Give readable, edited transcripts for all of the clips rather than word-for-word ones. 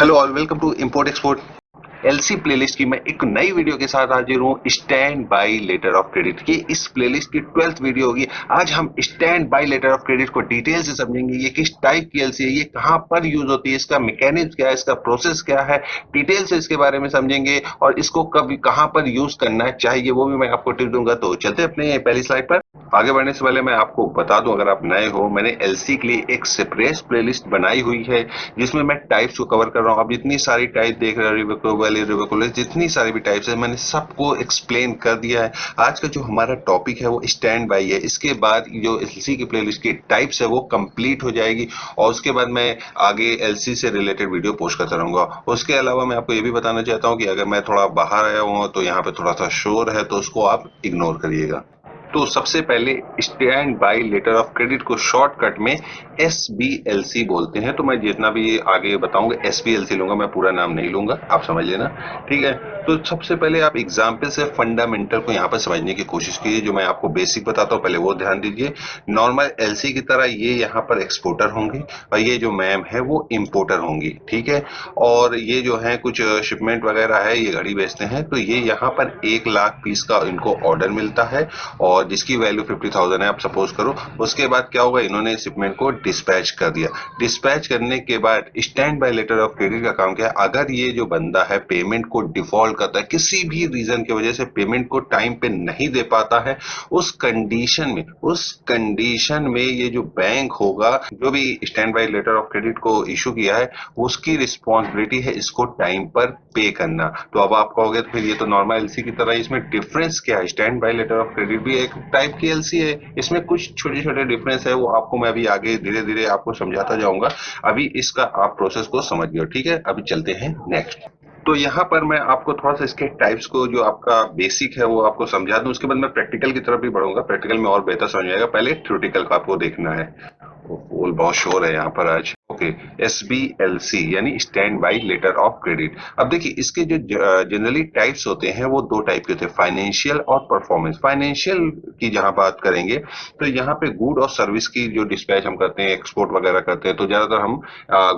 Hello all, welcome to import export LC playlist की मैं एक नई वीडियो के साथ हाजिर हूँ। Standby letter of credit की इस प्लेलिस्ट की 12th वीडियो होगी। आज हम standby letter of credit को डिटेल से समझेंगे। ये किस टाइप की एलसी है, ये कहाँ पर यूज होती है, इसका मैकेनिज्म क्या है, इसका प्रोसेस क्या है, डिटेल से इसके बारे में समझेंगे और इसको कब कहाँ पर यूज करना चाहिए वो भी मैं आपको टिप दूंगा। तो चलते अपने पहली स्लाइड पर। आगे बढ़ने से पहले मैं आपको बता दूं, अगर आप नए हो, मैंने एलसी के लिए एक सेपरेट प्लेलिस्ट बनाई हुई है जिसमें मैं टाइप्स को कवर कर रहा हूँ। आप जितनी सारी टाइप देख रहे हो, रिवोकेबल, इररिवोकेबल, जितनी सारी भी टाइप्स है मैंने सबको एक्सप्लेन कर दिया है। आज का जो हमारा टॉपिक है वो स्टैंड बाय है। इसके बाद जो एलसी की प्लेलिस्ट की टाइप्स है वो कंप्लीट हो जाएगी और उसके बाद मैं आगे एलसी से रिलेटेड वीडियो पोस्ट करता रहूंगा। उसके अलावा मैं आपको ये भी बताना चाहता हूँ कि अगर मैं थोड़ा बाहर आया हूँ तो यहाँ पे थोड़ा सा शोर है, तो उसको आप इग्नोर करिएगा। तो सबसे पहले standby letter of credit को शॉर्टकट में एसबीएलसी बोलते हैं। तो मैं जितना भी आगे बताऊंगा एसबीएलसी लूंगा, मैं पूरा नाम नहीं लूंगा, आप समझ लेना, ठीक है। तो सबसे पहले आप एग्जाम्पल से फंडामेंटल को यहाँ पर समझने की कोशिश कीजिए। जो मैं आपको बेसिक बताता हूँ पहले वो ध्यान दीजिए। नॉर्मल एलसी की तरह ये यहाँ पर एक्सपोर्टर होंगे और ये जो मैम है वो इम्पोर्टर होंगी, ठीक है। और ये जो है कुछ शिपमेंट वगैरह है, ये घड़ी बेचते हैं, तो ये यहाँ पर 1 लाख पीस का इनको ऑर्डर मिलता है और जिसकी वैल्यू 50,000 है, आप सपोज करो। उसके बाद क्या होगा, इन्होंने शिपमेंट को डिस्पैच कर दिया। डिस्पैच करने के बाद standby letter of credit का काम क्या है, अगर ये जो बंदा है पेमेंट को डिफॉल्ट करता है, किसी भी रीजन की वजह से पेमेंट को टाइम पे नहीं दे पाता है, उस कंडीशन में ये जो बैंक होगा, जो भी standby letter of credit को इशू किया है, उसकी रिस्पॉन्सिबिलिटी है इसको टाइम पर पे करना। तो अब आप कहोगे तो फिर ये तो नॉर्मल एलसी की तरह, इसमें डिफरेंस क्या है? Standby letter of credit भी एक टाइप की एलसी है, इसमें कुछ छोटे छोटे डिफरेंस है, वो आपको मैं अभी आगे धीरे धीरे आपको समझाता जाऊंगा। अभी इसका आप प्रोसेस को समझ गए, ठीक है। अभी चलते हैं नेक्स्ट। तो यहाँ पर मैं आपको थोड़ा सा इसके टाइप्स को, जो आपका बेसिक है वो आपको समझा दूं। उसके बाद मैं प्रैक्टिकल की तरफ भी बढ़ूंगा, प्रैक्टिकल में और बेहतर समझ आएगा। पहले थ्योरेटिकल का आपको देखना है। बोल बहुत शोर है यहाँ पर आज। ओके, एसबीएलसी यानी standby letter of credit. अब देखिए इसके जो जनरली टाइप्स होते हैं वो 2 टाइप के होते हैं, फाइनेंशियल और परफॉर्मेंस। फाइनेंशियल की जहां बात करेंगे तो यहाँ पे गुड और सर्विस की जो डिस्पैच हम करते हैं, एक्सपोर्ट वगैरह करते हैं, तो ज्यादातर हम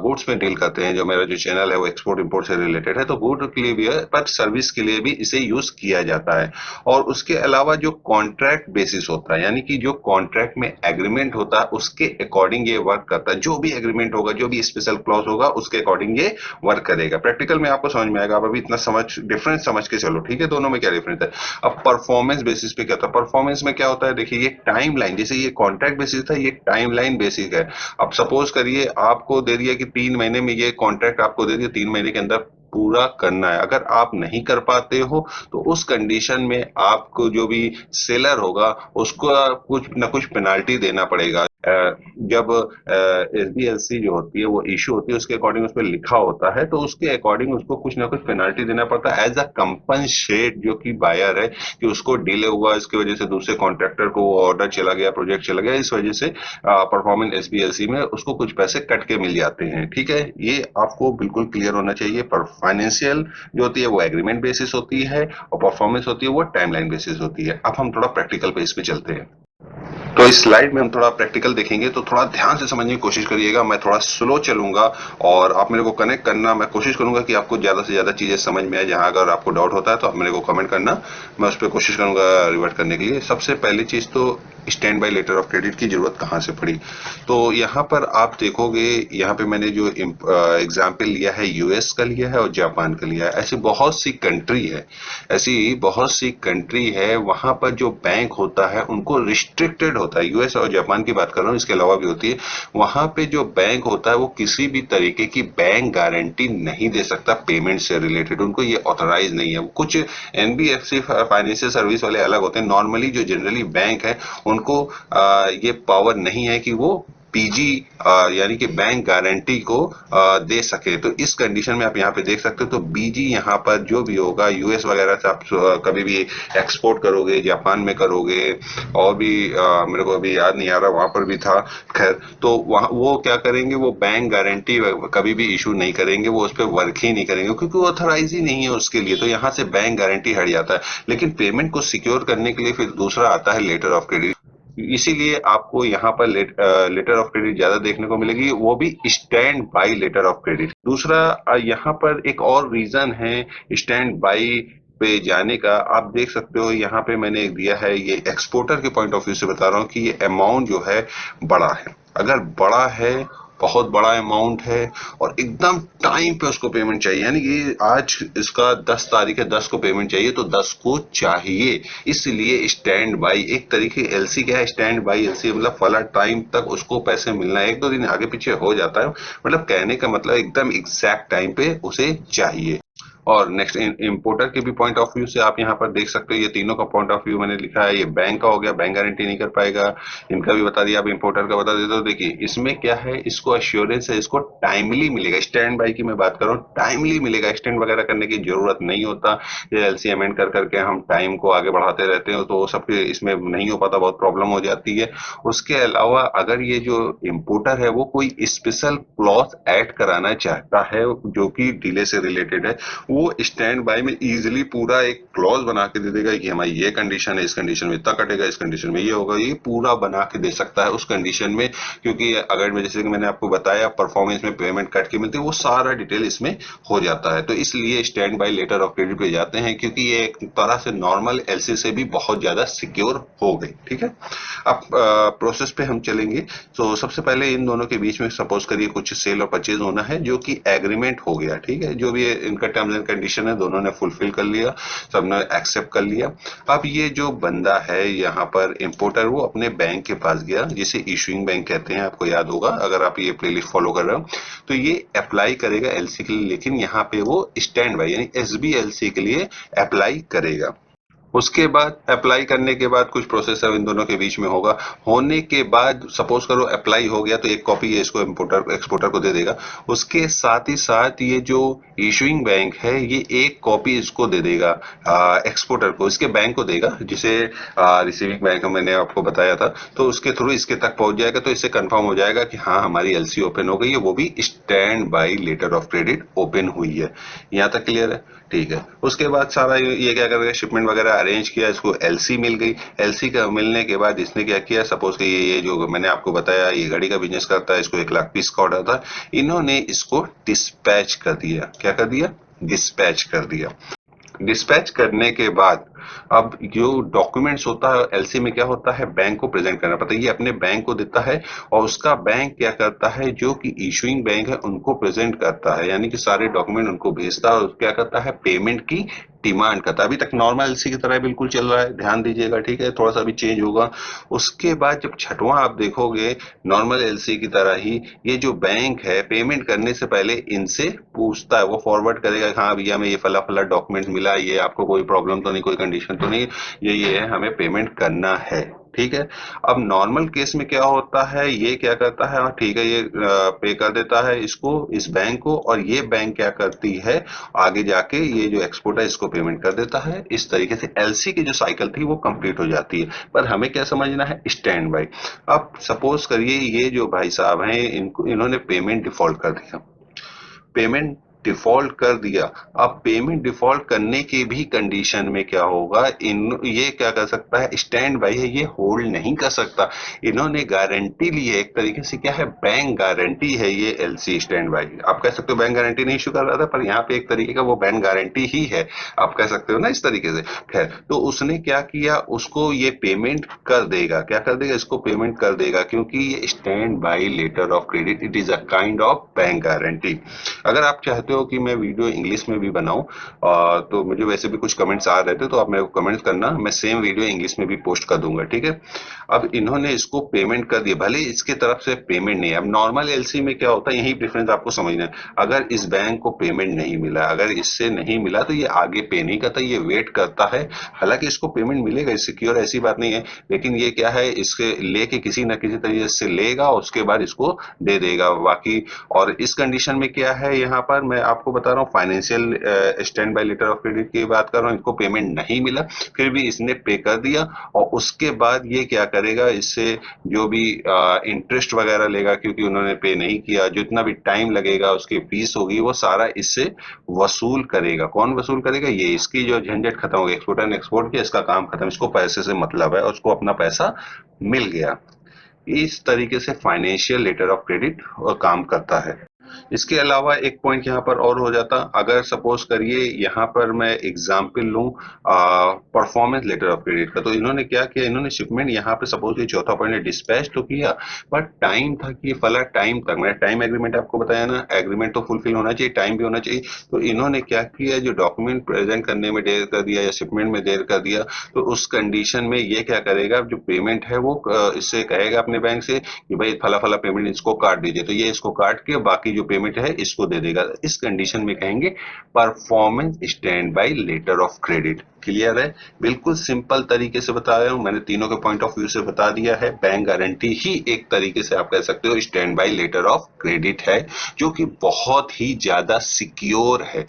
गुड्स में डील करते हैं। जो मेरा जो चैनल है वो एक्सपोर्ट इंपोर्ट से रिलेटेड है, तो गुड के लिए भी है पर सर्विस के लिए भी इसे यूज किया जाता है। और उसके अलावा जो कॉन्ट्रैक्ट बेसिस होता है, यानी कि जो कॉन्ट्रैक्ट में एग्रीमेंट होता है उसके अकॉर्डिंग ये वर्क करता है। जो भी एग्रीमेंट होगा, जो भी स्पेशल क्लॉज होगा, उसके अकॉर्डिंग ये वर्क करेगा। प्रैक्टिकल में आपको समझ में आएगा। अब अभी इतना समझ डिफरेंस समझ के चलो, ठीक है, दोनों में क्या डिफरेंस है। अब परफॉर्मेंस बेसिस पे क्या होता है? परफॉर्मेंस में क्या होता है, देखिए ये टाइम लाइन, जैसे ये कॉन्ट्रैक्ट बेसिस था, ये टाइम लाइन बेसिस है। अब सपोज करिए आपको दे दिया कि 3 महीने में, ये कॉन्ट्रैक्ट आपको दे दिया 3 महीने के अंदर पूरा करना है। अगर आप नहीं कर पाते हो तो उस कंडीशन में आपको जो भी सेलर होगा उसको कुछ न कुछ पेनाल्टी देना पड़ेगा। जब एसबीएलसी जो होती है वो इशू होती है, उसके अकॉर्डिंग उस पर लिखा होता है, तो उसके अकॉर्डिंग उसको कुछ ना कुछ पेनाल्टी देना पड़ता है एज अ कंपनसेट जो कि बायर है, कि उसको डिले हुआ, इसकी वजह से दूसरे कॉन्ट्रैक्टर को वो ऑर्डर चला गया, प्रोजेक्ट चला गया, इस वजह से परफॉर्मेंस एसबीएलसी में उसको कुछ पैसे कट के मिल जाते हैं, ठीक है। ये आपको बिल्कुल क्लियर होना चाहिए। पर फाइनेंशियल जो होती है वो एग्रीमेंट बेसिस होती है और परफॉर्मेंस होती है वो टाइमलाइन बेसिस होती है। अब हम थोड़ा प्रैक्टिकल पे इस पे चलते हैं। तो इस स्लाइड में हम थोड़ा प्रैक्टिकल देखेंगे, तो थोड़ा ध्यान से समझने की कोशिश करिएगा। मैं थोड़ा स्लो चलूंगा और आप मेरे को कनेक्ट करना, मैं कोशिश करूंगा कि आपको ज्यादा से ज्यादा चीजें समझ में आए। जहां अगर आपको डाउट होता है तो आप मेरे को कमेंट करना, मैं उस पर कोशिश करूंगा रिवर्ट करने के लिए। सबसे पहली चीज तो standby letter of credit की जरूरत कहां से पड़ी। तो यहाँ पर आप देखोगे, यहाँ पे मैंने जो एग्जाम्पल लिया है यूएस का लिया है और जापान का लिया है। ऐसी बहुत सी कंट्री है, ऐसी बहुत सी कंट्री है वहां पर जो बैंक होता है उनको रिस्ट्रिक्टेड होता है। यूएस और जापान की बात कर रहा हूँ, इसके अलावा भी होती है। वहां पे जो बैंक होता है वो किसी भी तरीके की बैंक गारंटी नहीं दे सकता पेमेंट से रिलेटेड, उनको ये ऑथराइज नहीं है। कुछ एनबीएफसी फाइनेंशियल सर्विस वाले अलग होते हैं, नॉर्मली जो जनरली बैंक है उनको ये पावर नहीं है कि वो पीजी यानी कि बैंक गारंटी को दे सके। तो इस कंडीशन में आप यहाँ पे देख सकते हो, तो बीजी यहाँ पर जो भी होगा, यूएस वगैरह से आप कभी भी एक्सपोर्ट करोगे, जापान में करोगे, और भी मेरे को अभी याद नहीं आ रहा, वहां पर भी था, खैर। तो वहां वो क्या करेंगे, वो बैंक गारंटी कभी भी इशू नहीं करेंगे, वो उस पर वर्क ही नहीं करेंगे क्योंकि वो ऑथराइज ही नहीं है उसके लिए। तो यहाँ से बैंक गारंटी हट जाता है। लेकिन पेमेंट को सिक्योर करने के लिए फिर दूसरा आता है लेटर ऑफ क्रेडिट। इसीलिए आपको यहाँ पर लेटर ऑफ क्रेडिट ज्यादा देखने को मिलेगी, वो भी standby letter of credit. दूसरा यहाँ पर एक और रीजन है स्टैंड बाई पे जाने का। आप देख सकते हो यहाँ पे मैंने एक दिया है, ये एक्सपोर्टर के पॉइंट ऑफ व्यू से बता रहा हूँ कि ये अमाउंट जो है बड़ा है। अगर बड़ा है, बहुत बड़ा अमाउंट है और एकदम टाइम पे उसको पेमेंट चाहिए, यानी कि आज इसका 10 तारीख है, 10 को पेमेंट चाहिए तो 10 को चाहिए, इसलिए स्टैंड बाई एक तरीके एलसी क्या है, स्टैंड बाई एलसी मतलब फला टाइम तक उसको पैसे मिलना है, एक दो दिन आगे पीछे हो जाता है, मतलब कहने का मतलब एकदम एग्जैक्ट टाइम पे उसे चाहिए। और नेक्स्ट इंपोर्टर के भी पॉइंट ऑफ व्यू से आप यहाँ पर देख सकते हो, ये तीनों का पॉइंट ऑफ व्यू मैंने लिखा है। ये बैंक का हो गया, बैंक गारंटी नहीं कर पाएगा, इनका भी बता दिया। आप इंपोर्टर का बता देते हो। देखिए इसमें क्या है, इसको एश्योरेंस है, इसको टाइमली मिलेगा। स्टैंड बाई की मैं बात कर रहा हूँ, टाइमली मिलेगा, एक्सटेंड वगैरह करने की जरूरत नहीं होता। ये एलसी अमेंड कर करके हम टाइम को आगे बढ़ाते रहते हैं तो सबके इसमें नहीं हो पाता, बहुत प्रॉब्लम हो जाती है। उसके अलावा अगर ये जो इंपोर्टर है वो कोई स्पेशल क्लॉज ऐड कराना चाहता है जो कि डिले से रिलेटेड है, वो स्टैंड बाय में इजीली पूरा एक क्लॉज बना के दे देगा कि हमारी ये कंडीशन है, इस कंडीशन में इतना कटेगा, इस कंडीशन में ये होगा, ये पूरा बना के दे सकता है उस कंडीशन में। क्योंकि अगर मैं जैसे कि मैंने आपको बताया परफॉर्मेंस में पेमेंट कट के मिलती है, वो सारा डिटेल इसमें हो जाता है। तो इसलिए standby letter of credit पे जाते हैं, क्योंकि ये एक तरह से नॉर्मल एलसी से भी बहुत ज्यादा सिक्योर हो गई। ठीक है, अब प्रोसेस पे हम चलेंगे। तो सबसे पहले इन दोनों के बीच में सपोज करिए कुछ सेल और परचेज होना है जो कि एग्रीमेंट हो गया। ठीक है, जो भी इनका टर्म्स एंड कंडीशन है दोनों ने फुलफिल कर लिया, सबने एक्सेप्ट कर लिया। अब ये जो बंदा है यहाँ पर इंपोर्टर, वो अपने बैंक के पास गया, जिसे इशूइंग बैंक कहते हैं, आपको याद होगा अगर आप ये प्लेलिस्ट फॉलो कर रहे हो। तो ये अप्लाई करेगा एलसी के लिए, लेकिन यहाँ पे वो स्टैंड बाई यानी एसबीएलसी के लिए अप्लाई करेगा। उसके बाद अप्लाई करने के बाद कुछ प्रोसेस है इन दोनों के बीच में होगा। होने के बाद सपोज करो अप्लाई हो गया तो एक कॉपी ये इसको इंपोर्टर एक्सपोर्टर को दे देगा। उसके साथ ही साथ ये जो इशूइंग बैंक है ये एक कॉपी इसको दे देगा एक्सपोर्टर को, इसके बैंक को देगा, जिसे रिसीविंग बैंक मैंने आपको बताया था। तो उसके थ्रू इसके तक पहुंच जाएगा, तो इससे कंफर्म हो जाएगा कि हाँ हमारी एलसी ओपन हो गई है, वो भी standby letter of credit open हुई है। यहाँ तक क्लियर है? ठीक है। उसके बाद सारा ये क्या करेगा, शिपमेंट वगैरह अरेंज किया, इसको एलसी मिल गई। एलसी का मिलने के बाद इसने क्या किया, सपोज कि ये जो मैंने आपको बताया ये गाड़ी का बिजनेस करता है, इसको 1 लाख पीस का ऑर्डर था, इन्होंने इसको डिस्पैच कर दिया। क्या कर दिया? डिस्पैच कर दिया। डिस्पैच करने के बाद अब जो डॉक्यूमेंट्स होता है एलसी में, क्या होता है, बैंक को प्रेजेंट करना पड़ता है। ये अपने बैंक को देता है और उसका बैंक क्या करता है, जो कि इशूइंग बैंक है उनको प्रेजेंट करता है, यानी कि सारे डॉक्यूमेंट उनको भेजता है और क्या करता है, पेमेंट की डिमांड करता है। अभी तक नॉर्मल एलसी की तरह बिल्कुल चल रहा है, ध्यान दीजिएगा। ठीक है, थोड़ा सा भी चेंज होगा। उसके बाद जब छठवां आप देखोगे, नॉर्मल एलसी की तरह ही ये जो बैंक है पेमेंट करने से पहले इनसे पूछता है, वो फॉरवर्ड करेगा, हाँ भैया हमें ये फला फला डॉक्यूमेंट मिला, ये आपको कोई प्रॉब्लम तो नहीं, कोई कंडीशन तो नहीं, ये है, हमें पेमेंट करना है। ठीक है। अब नॉर्मल केस में क्या होता है, ये क्या करता है, ठीक है, ये पे कर देता है इसको, इस बैंक को, और ये बैंक क्या करती है, आगे जाके ये जो एक्सपोर्ट है इसको पेमेंट कर देता है। इस तरीके से एलसी की जो साइकिल थी वो कंप्लीट हो जाती है। पर हमें क्या समझना है, स्टैंड बाई। अब सपोज करिए ये जो भाई साहब हैं इनको, इन्होंने पेमेंट डिफॉल्ट कर दिया, पेमेंट डिफॉल्ट कर दिया। अब पेमेंट डिफॉल्ट करने की भी कंडीशन में क्या होगा, इन ये क्या कर सकता है, स्टैंड बाई है, ये होल्ड नहीं कर सकता। इन्होंने गारंटी ली है, एक तरीके से क्या है, बैंक गारंटी है ये एलसी स्टैंड बाई। आप कह सकते हो बैंक गारंटी नहीं इशू कर रहा था, पर यहाँ पे एक तरीके का वो बैंक गारंटी ही है, आप कह सकते हो ना इस तरीके से। खैर, तो उसने क्या किया, उसको ये पेमेंट कर देगा। क्या कर देगा, इसको पेमेंट कर देगा, क्योंकि ये standby letter of credit, it is a kind of bank guarantee. अगर आप चाहते हो कि मैं वीडियो इंग्लिश में भी बनाऊं, तो मुझे वैसे भी कुछ कमेंट्स आ रहे थे, तो आप मेरे को कमेंट्स करना, मैं सेम वीडियो इंग्लिश में भी पोस्ट कर दूंगा। ठीक है। अब इन्होंने इसको पेमेंट कर दिया, भले इसके तरफ से पेमेंट नहीं है। अब नॉर्मल एलसी में क्या होता है, यही डिफरेंस आपको समझना है। अगर इस बैंक को पेमेंट नहीं मिला, अगर इससे नहीं मिला, तो ये आगे पे नहीं करता, ये वेट करता है। हालांकि इसको पेमेंट मिलेगा, सिक्योर ऐसी बात नहीं है, लेकिन ये क्या है, इसके लेके किसी ना किसी तरीके से लेगा, उसके बाद इसको दे देगा बाकी। और इस कंडीशन में क्या है, यहाँ पर मैं आपको बता रहा हूँ financial standby letter of credit की बात कर रहा हूँ, इसको पेमेंट नहीं मिला, फिर भी इसने पे कर दिया, और उसके बाद ये क्या करेगा, इससे जो भी इंटरेस्ट वगैरह लेगा, क्योंकि उन्होंने पे नहीं किया, जितना भी टाइम लगेगा उसकी फीस होगी, वो सारा इससे वसूल करेगा। कौन वसूल करेगा? ये, इसकी जो झंझट खत्म हो गई, एक्सपोर्टर एंड एक्सपोर्ट की, इसका काम खत्म, इसको पैसे से मतलब है और उसको अपना पैसा मिल गया। इस तरीके से फाइनेंशियल लेटर ऑफ क्रेडिट काम करता है। इसके अलावा एक पॉइंट यहाँ पर और हो जाता, अगर सपोज करिए यहाँ पर मैं एग्जाम्पल लूं परफॉर्मेंस लेटर ऑफ क्रेडिट का, तो इन्होंने क्या किया, इन्होंने शिपमेंट यहाँ पे सपोज ये चौथा पॉइंट है, डिस्पैच तो किया, बट टाइम था कि फला टाइम तक, मैंने टाइम एग्रीमेंट आपको बताया ना, एग्रीमेंट तो फुलफिल होना चाहिए, टाइम भी होना चाहिए, तो इन्होंने क्या किया, जो डॉक्यूमेंट प्रेजेंट करने में देर कर दिया या शिपमेंट में देर कर दिया, तो उस कंडीशन में ये क्या करेगा, जो पेमेंट है वो इससे कहेगा अपने बैंक से कि भाई फला फला पेमेंट इसको काट दीजिए, तो ये इसको काट के बाकी जो पेमेंट है इसको दे देगा। इस कंडीशन में कहेंगे performance standby letter of credit. Clear है? बिल्कुल सिंपल तरीके से बता रहा हूं, मैंने तीनों के पॉइंट ऑफ व्यू से बता दिया है। बैंक गारंटी ही एक तरीके से आप कह सकते हो standby letter of credit है, जो कि बहुत ही ज्यादा सिक्योर है।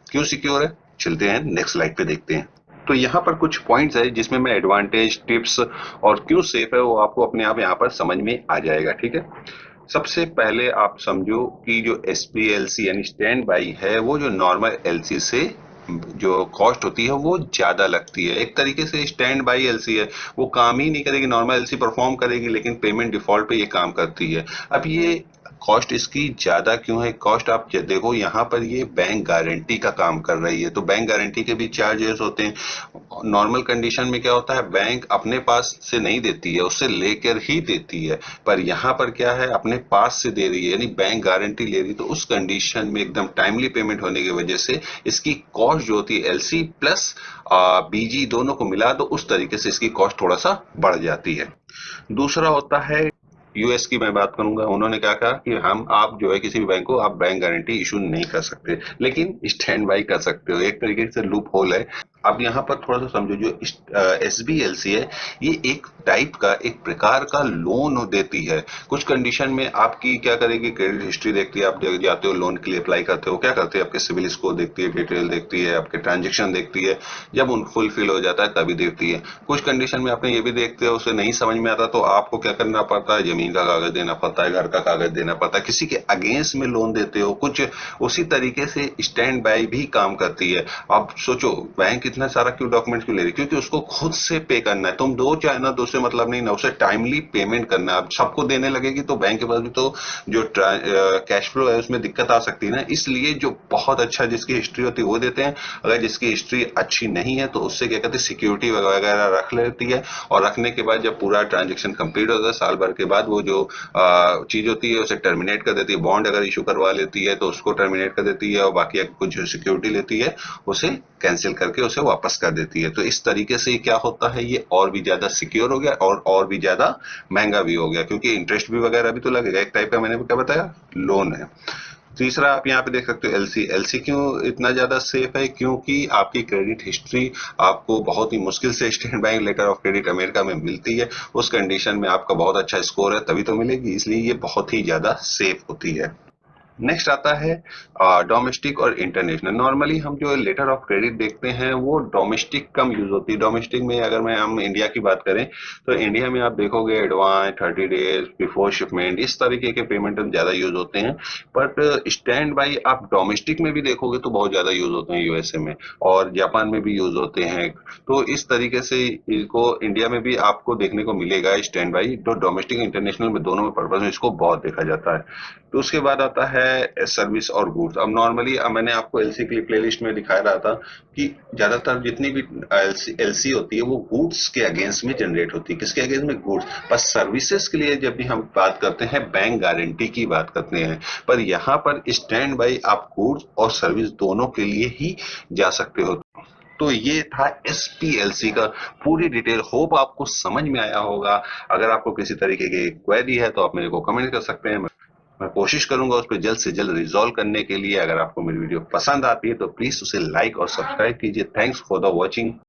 क्यों सिक्योर है, चलते हैं नेक्स्ट स्लाइड पे देखते हैं। तो यहाँ पर कुछ पॉइंट्स है जिसमें मैं एडवांटेज, टिप्स और क्यों सेफ है वो आपको अपने आप यहाँ पर समझ में आ जाएगा। ठीक है, सबसे पहले आप समझो कि जो एसपीएलसी यानी स्टैंड बाई है, वो जो नॉर्मल एलसी से जो कॉस्ट होती है वो ज्यादा लगती है। एक तरीके से स्टैंड बाई एलसी है, वो काम ही नहीं करेगी, नॉर्मल एलसी परफॉर्म करेगी, लेकिन पेमेंट डिफॉल्ट पे ये काम करती है। अब ये कॉस्ट इसकी ज्यादा क्यों है? कॉस्ट आप देखो यहाँ पर, ये बैंक गारंटी का काम कर रही है, तो बैंक गारंटी के भी चार्जेस होते हैं। नॉर्मल कंडीशन में क्या होता है, बैंक अपने पास से नहीं देती है, उससे लेकर ही देती है, पर यहाँ पर क्या है, अपने पास से दे रही है, यानी बैंक गारंटी ले रही है, तो उस कंडीशन में एकदम टाइमली पेमेंट होने की वजह से इसकी कॉस्ट जो होती है, एलसी प्लस बीजी दोनों को मिला दो, उस तरीके से इसकी कॉस्ट थोड़ा सा बढ़ जाती है। दूसरा होता है, यूएस की मैं बात करूंगा, उन्होंने क्या कहा कि हम, आप जो है किसी भी बैंक को आप बैंक गारंटी इशू नहीं कर सकते, लेकिन स्टैंड बाई कर सकते हो। एक तरीके से लूप होल है। अब यहाँ पर थोड़ा सा समझो, जो एसबीएलसी है, ये एक टाइप का, एक प्रकार का लोन देती है। कुछ कंडीशन में आपकी क्या करेगी, क्रेडिट हिस्ट्री देखती है, आप जाते हो लोन के लिए अप्लाई करते हो, क्या करते हैं, आपके सिविल स्कोर देखती है, डिटेल देखती है, आपके ट्रांजेक्शन देखती है, जब उन फुलफिल हो जाता है तभी देखती है। कुछ कंडीशन में आपने ये भी देखते हो, उसे नहीं समझ में आता तो आपको क्या करना पड़ता है, जमीन का कागज देना पड़ता है, घर का कागज देना पड़ता है, किसी के अगेंस्ट में लोन देते हो कुछ। उसी तरीके से स्टैंड बाय भी काम करती है। आप सोचो, बैंक इतना सारा क्यों डॉक्यूमेंट क्यों ले रही है, क्योंकि उसको खुद से पे करना है। तुम दो चाहे ना दो से मतलब नहीं ना, उसे टाइमली पेमेंट करना है। अब सबको देने लगेगी तो बैंक के पास भी तो जो कैश फ्लो है उसमें दिक्कत आ सकती है ना, इसलिए जो बहुत अच्छा जिसकी हिस्ट्री होती है वो देते हैं। अगर जिसकी हिस्ट्री अच्छी नहीं है तो उससे क्या कहते हैं, सिक्योरिटी वगैरह रख लेती है, और रखने के बाद जब पूरा ट्रांजेक्शन कंप्लीट होता है साल भर के बाद, वो जो चीज होती है उसे टर्मिनेट कर देती है। बॉन्ड अगर इशू करवा लेती है तो उसको टर्मिनेट कर देती है, और बाकी कुछ सिक्योरिटी लेती है उसे कैंसिल करके उसे वापस कर देती है। तो इस तरीके से क्या होता है, ये और भी ज्यादा सिक्योर हो गया और भी ज्यादा महंगा भी हो गया, क्योंकि इंटरेस्ट भी वगैरह भी तो लगेगा, एक टाइप का मैंने क्या बताया, लोन है। तीसरा आप यहाँ पे देख सकते हो एलसी। एलसी क्यों इतना ज्यादा सेफ है, क्योंकि आपकी क्रेडिट हिस्ट्री आपको बहुत ही मुश्किल से state bank letter of credit America में मिलती है। उस कंडीशन में आपका बहुत अच्छा स्कोर है तभी तो मिलेगी, इसलिए ये बहुत ही ज्यादा सेफ होती है। नेक्स्ट आता है डोमेस्टिक और इंटरनेशनल। नॉर्मली हम जो लेटर ऑफ क्रेडिट देखते हैं वो डोमेस्टिक कम यूज होती है। डोमेस्टिक में अगर हम इंडिया की बात करें तो इंडिया में आप देखोगे एडवांस, 30 डेज बिफोर शिपमेंट, इस तरीके के पेमेंट ज्यादा यूज होते हैं। बट स्टैंड बाई आप डोमेस्टिक में भी देखोगे तो बहुत ज्यादा यूज होते हैं, यूएसए में और जापान में भी यूज होते हैं। तो इस तरीके से इसको इंडिया में भी आपको देखने को मिलेगा स्टैंड बाई, तो डोमेस्टिक इंटरनेशनल में दोनों में पर्पज में इसको बहुत देखा जाता है। तो उसके बाद आता है सर्विस और गुड्स। अब नॉर्मली मैंने आपको एलसी की प्लेलिस्ट में दिखा रहा था कि ज्यादातर जितनी भी एलसी होती है वो गुड्स के अगेंस्ट में जनरेट होती है। किसके अगेंस्ट में? गुड्स। पर सर्विसेज के लिए जब भी हम बात करते हैं, बैंक गारंटी की बात करते हैं, पर यहाँ पर स्टैंड बाई आप गुड्स और सर्विस दोनों के लिए ही जा सकते हो। तो ये था एसपीएलसी का पूरी डिटेल। होप आपको समझ में आया होगा। अगर आपको किसी तरीके की क्वेरी है तो आप मेरे को कमेंट कर सकते हैं, मैं कोशिश करूंगा उस पर जल्द से जल्द रिजॉल्व करने के लिए। अगर आपको मेरी वीडियो पसंद आती है तो प्लीज उसे लाइक और सब्सक्राइब कीजिए। Thanks for the watching.